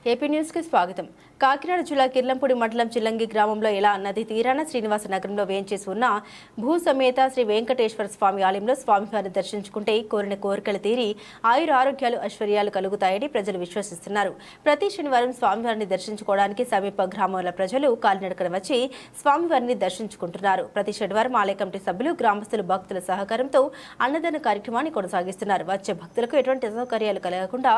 AP news కి స్వాగతం. కాకినాడ జిల్లా కిర్లంపూడి మండలం చిల్లంగి గ్రామంలో ఇలా నది తీరాన శ్రీనివాస నగరంలో వేంచేసి ఉన్న భూ సమేత శ్రీ వెంకటేశ్వర స్వామి ఆలయంలో స్వామివారిని దర్శించుకుంటే కోరిన కోరికలు తీరి ఆయుర ఆరోగ్యాలు ఐశ్వర్యాలు కలుగుతాయని ప్రజలు విశ్వసిస్తున్నారు. ప్రతి శనివారం స్వామివారిని దర్శించుకోవడానికి సమీప గ్రామాల ప్రజలు కాలినడకన వచ్చి స్వామివారిని దర్శించుకుంటున్నారు. ప్రతి శనివారం ఆలయ కమిటీ సభ్యులు గ్రామస్తులు భక్తుల సహకారంతో అన్నదాన కార్యక్రమాన్ని కొనసాగిస్తున్నారు. వచ్చే భక్తులకు ఎటువంటి అసౌకర్యాలు కలగకుండా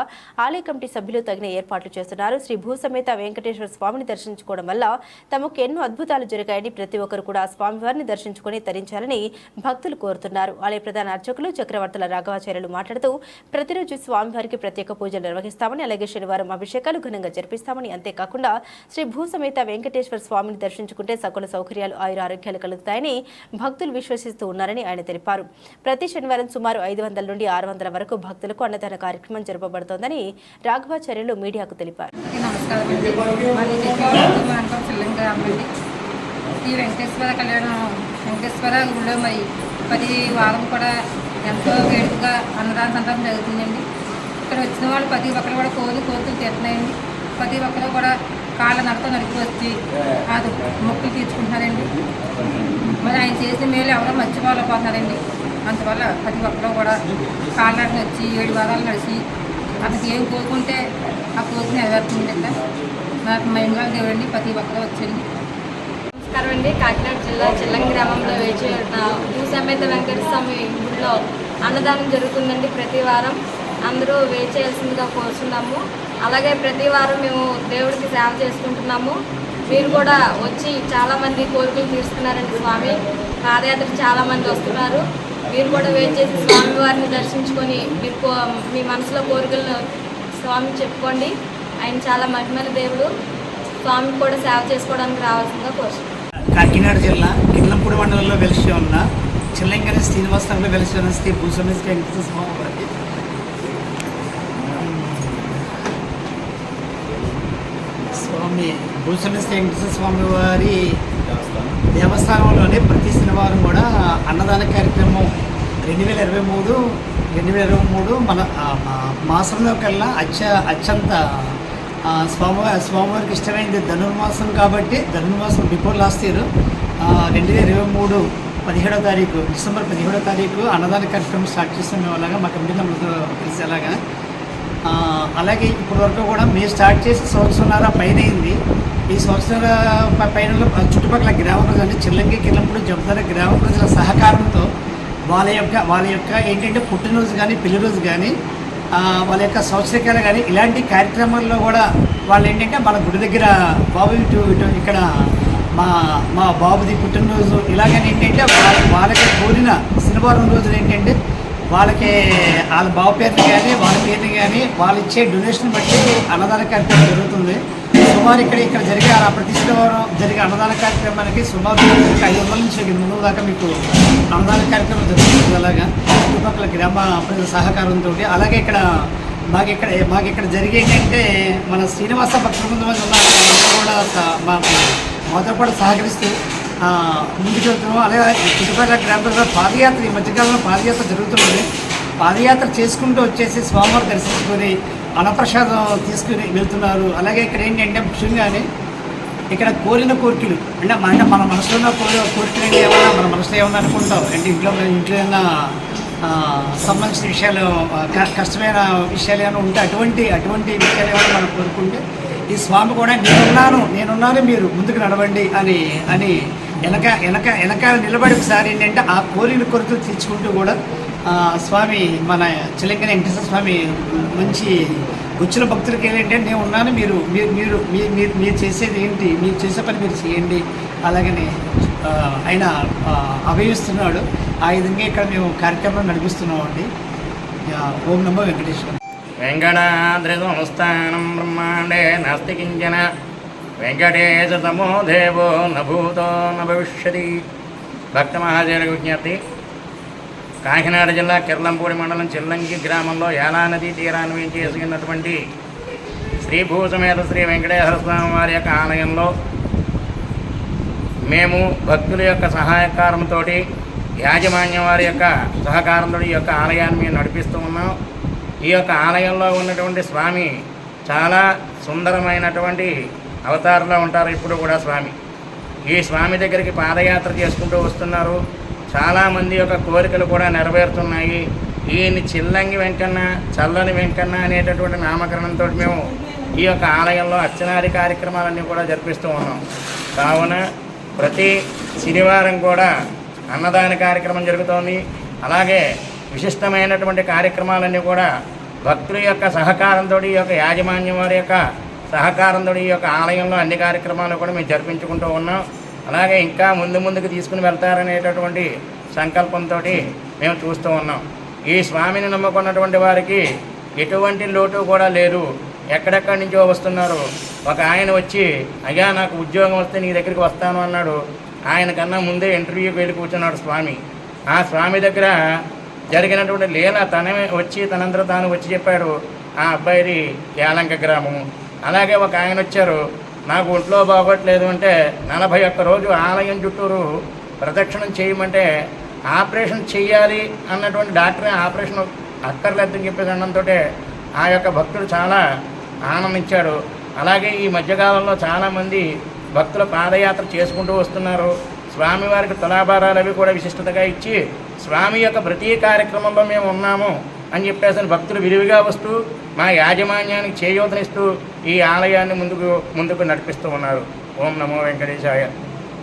ఆలయ కమిటీ సభ్యులు తగిన ఏర్పాట్లు చేస్తున్నారు. శ్రీ భూ సమేత వెంకటేశ్వర స్వామిని దర్శించుకోవడం వల్ల తమకు ఎన్నో అద్భుతాలు జరిగాయని ప్రతి ఒక్కరు కూడా స్వామివారిని దర్శించుకుని తరించాలని భక్తులు కోరుతున్నారు. ఆలయ ప్రధాన అర్చకులు చక్రవర్తుల రాఘవాచార్యులు మాట్లాడుతూ ప్రతిరోజు స్వామివారికి ప్రత్యేక పూజలు నిర్వహిస్తామని, అలాగే శనివారం అభిషేకాలు ఘనంగా జరిపిస్తామని, అంతేకాకుండా శ్రీ భూ సమేత వెంకటేశ్వర స్వామిని దర్శించుకుంటే సకల సౌకర్యాలు ఆయుర ఆరోగ్యాలు కలుగుతాయని భక్తులు విశ్వసిస్తూ ఉన్నారని ఆయన తెలిపారు. ప్రతి శనివారం సుమారు 500 నుండి 600 వరకు భక్తులకు అన్నదాన కార్యక్రమం జరపబడుతోందని రాఘవాచార్యులు మీడియాకు తెలిపారు. నమస్కారం అండి. మాది చిల్లంగి గ్రామం అండి. ఈ వెంకటేశ్వర కళ్యాణం వెంకటేశ్వర గుడిలో మరి ప్రతి వారం కూడా ఎంతో వేడుకగా అన్నదాన సందర్భం జరుగుతుందండి. ఇక్కడ వచ్చిన వాళ్ళు ప్రతి ఒక్కరు కూడా కోరికలు తీరుతున్నాయండి. ప్రతి ఒక్కరు కూడా కాళ్ళ నడత నడిపి వచ్చి అది మొక్కులు తీర్చుకుంటున్నారండి. మరి ఆయన చేసిన మేలు ఎవరో మర్చిపోలేకపోతున్నారండి. అందువల్ల ప్రతి ఒక్కరు కూడా కాళ్ళ నడక వచ్చి 7 వారాలు నడిచి అతనికి ఏం కోరుకుంటే ఆ కోరిక నెరవేరుతుందండి. నాకు మహిళ దేవుడండి ప్రతి ఒక్కరు వచ్చండి. నమస్కారం అండి. కాకినాడ జిల్లా చిల్లంగి గ్రామంలో వేచి ఉన్న భూ సమేత వెంకటేశ్వర స్వామి గుడిలో అన్నదానం జరుగుతుందండి. ప్రతి వారం అందరూ వేచేయాల్సిందిగా కోరుతున్నాము. అలాగే ప్రతి వారం మేము దేవుడికి సేవ చేసుకుంటున్నాము. మీరు కూడా వచ్చి చాలామంది కోరికలు తీరుస్తున్నారండి. స్వామి పాదయాత్ర చాలామంది వస్తున్నారు. మీరు కూడా వెయిట్ చేసి స్వామివారిని దర్శించుకొని మీరు మీ మనసులో కోరికలను స్వామి చెప్పుకోండి. ఆయన చాలా మహిమల దేవుడు. స్వామికి కూడా సేవ చేసుకోవడానికి రావాల్సిందిగా కోరుతున్నాను. కాకినాడ జిల్లా కిర్లంపూడి మండలంలో వెలిసి ఉన్న చిల్లంగి శ్రీనివాసంలో వెలిసి ఉన్న శ్రీ భూ సమేత వెంకటేశ్వర స్వామి వారి భూ సమేత వెంకటేశ్వర స్వామి వారి దేవస్థానంలోనే ప్రతి శనివారం కూడా అన్నదాన కార్యక్రమం 2023 మన మాసంలో కల్లా అత్యంత స్వామివారికి ఇష్టమైంది ధనుర్మాసం కాబట్టి ధనుర్మాసం బిఫోర్ లాస్ట్ ఇయర్ 2023 17వ తారీఖు డిసెంబర్ 17వ తారీఖు అన్నదాన కార్యక్రమం స్టార్ట్ చేస్తాం. అలాగా మా కమిటీ మెంబర్తో కలిసి అలాగే ఇప్పటి వరకు కూడా మేము స్టార్ట్ చేసి సంవత్సరాల పైన అయింది. ఈ సంవత్సరాల పైన చుట్టుపక్కల గ్రామ ప్రజలు చిల్లంగి కిర్లంపూడి జమదార గ్రామ ప్రజల సహకారంతో వాళ్ళ యొక్క ఏంటంటే పుట్టినరోజు కానీ పెళ్లిరోజు కానీ వాళ్ళ యొక్క సంవత్సరికాలు కానీ ఇలాంటి కార్యక్రమాల్లో కూడా వాళ్ళు ఏంటంటే మన గుడి దగ్గర బాబు ఇటు ఇక్కడ మా బాబుది పుట్టినరోజు ఇలాగని ఏంటంటే వాళ్ళకి కోరిన శనివారం రోజులు ఏంటంటే వాళ్ళకి వాళ్ళ బాబు పేరుని కానీ వాళ్ళ పేరుని కానీ వాళ్ళు ఇచ్చే డొనేషన్ బట్టి అన్నదాన కార్యక్రమం జరుగుతుంది. సుమారు ఇక్కడ జరిగే ప్రతి శనివారం జరిగే అన్నదాన కార్యక్రమానికి సుమారు 500 నుంచి 800 దాకా మీకు అన్నదాన కార్యక్రమం జరుగుతుంది. అలాగా చుట్టుపక్కల గ్రామ ప్రజల సహకారంతో అలాగే మాకు ఇక్కడ జరిగేంటంటే మన శ్రీనివాస భక్తుల ముందు ఉన్న కూడా మాతో కూడా సహకరిస్తూ ముందుకు వెళ్తున్నాం. అలాగే చుట్టుపక్కల గ్రామ ప్రజల పాదయాత్ర ఈ మధ్యకాలంలో పాదయాత్ర జరుగుతున్నది. పాదయాత్ర చేసుకుంటూ వచ్చేసి స్వామివారి దర్శించుకొని అన్నప్రసాదం తీసుకుని వెళ్తున్నారు. అలాగే ఇక్కడ ఏంటంటే ముఖ్యంగానే ఇక్కడ కోరిన కోరికలు అంటే మన మనసులో ఉన్న కోరికలు ఏంటి, ఏమన్నా మన మనసులో ఏమన్నా అనుకుంటాం అంటే ఇంట్లో ఏమైనా సంబంధించిన విషయాలు కష్టమైన విషయాలు ఏమైనా ఉంటే అటువంటి విషయాలు ఏమైనా మనం కోరుకుంటే ఈ స్వామి కూడా నేనున్నాను మీరు ముందుకు నడవండి అని వెనకాల నిలబడి ఒకసారి ఏంటంటే ఆ కోరికలు తీర్చుకుంటూ కూడా స్వామి మన చిల్లంగి వెంకటేశ్వర స్వామి మంచి వచ్చిన భక్తులకి ఏంటంటే నేను ఉన్నాను మీరు చేసేది ఏంటి, మీరు చేసే పని మీరు చేయండి అలాగని ఆయన అభయిస్తున్నాడు. ఆ విధంగా ఇక్కడ మేము కార్యక్రమం నడిపిస్తున్నామండి. ఓం నమో వెంకటేశ్వర. వెంకటాద్రిసంస్థానం బ్రహ్మాండే నాస్తి కించన వెంకటేశ తమో దేవో నభూతో నభవిష్యతి. భక్త మహాదేవులకు విజ్ఞప్తి. కాకినాడ జిల్లా కిర్లంపూడి మండలం చిల్లంగి గ్రామంలో యాలా నదీ తీరాన్ని వేయించేసుకున్నటువంటి శ్రీ భూ సమేత శ్రీ వెంకటేశ్వర స్వామి వారి యొక్క ఆలయంలో మేము భక్తుల యొక్క సహాయకారంతో యాజమాన్యం వారి యొక్క సహకారంతో ఈ యొక్క ఆలయాన్ని మేము నడిపిస్తూ ఉన్నాం. ఈ యొక్క ఆలయంలో ఉన్నటువంటి స్వామి చాలా సుందరమైనటువంటి అవతారంలో ఉంటారు ఇప్పుడు కూడా స్వామి. ఈ స్వామి దగ్గరికి పాదయాత్ర చేసుకుంటూ వస్తున్నారు. చాలామంది యొక్క కోరికలు కూడా నెరవేరుతున్నాయి. ఈయన్ని చిల్లంగి వెంకన్న, చల్లని వెంకన్న అనేటటువంటి నామకరణంతో మేము ఈ యొక్క ఆలయంలో అర్చనాది కార్యక్రమాలన్నీ కూడా జరిపిస్తూ ఉన్నాం. కావున ప్రతి శనివారం కూడా అన్నదాన కార్యక్రమం జరుగుతోంది. అలాగే విశిష్టమైనటువంటి కార్యక్రమాలన్నీ కూడా భక్తుల యొక్క సహకారంతో, ఈ యొక్క యాజమాన్యం వారి యొక్క సహకారంతో ఈ యొక్క ఆలయంలో అన్ని కార్యక్రమాలు కూడా మేము జరిపించుకుంటూ ఉన్నాం. అలాగే ఇంకా ముందుకు తీసుకుని వెళ్తారనేటటువంటి సంకల్పంతో మేము చూస్తూ ఉన్నాం. ఈ స్వామిని నమ్ముకున్నటువంటి వారికి ఎటువంటి లోటు కూడా లేదు. ఎక్కడెక్కడి నుంచో వస్తున్నారు. ఒక ఆయన వచ్చి, అయ్యా నాకు ఉద్యోగం వస్తే నీ దగ్గరికి వస్తాను అన్నాడు. ఆయన కన్నా ముందే ఇంటర్వ్యూకి వెళ్ళి కూర్చున్నాడు స్వామి. ఆ స్వామి దగ్గర జరిగినటువంటి లీల తనంతట తాను వచ్చి చెప్పాడు. ఆ అబ్బాయిది యాలంక గ్రామం. అలాగే ఒక ఆయన వచ్చారు, నాకు ఒంట్లో బాగోట్లేదు అంటే 41 రోజు ఆలయం చుట్టూరు ప్రదక్షిణం చేయమంటే ఆపరేషన్ చెయ్యాలి అన్నటువంటి డాక్టర్ ఆపరేషన్ అక్కర్లేదని చెప్పేసి అనడంతో ఆ యొక్క భక్తుడు చాలా ఆనందించాడు. అలాగే ఈ మధ్యకాలంలో చాలామంది భక్తుల పాదయాత్ర చేసుకుంటూ వస్తున్నారు. స్వామివారికి తులాభారాలు అవి కూడా విశిష్టతగా ఇచ్చి స్వామి యొక్క ప్రతి కార్యక్రమంలో మేము ఉన్నాము అని చెప్పేసి భక్తులు విరివిగా వస్తూ మా యాజమాన్యానికి చేయూతనిస్తూ ఈ ఆలయాన్ని ముందుకు నడిపిస్తూ ఉన్నారు. ఓం నమో వెంకటేశాయ.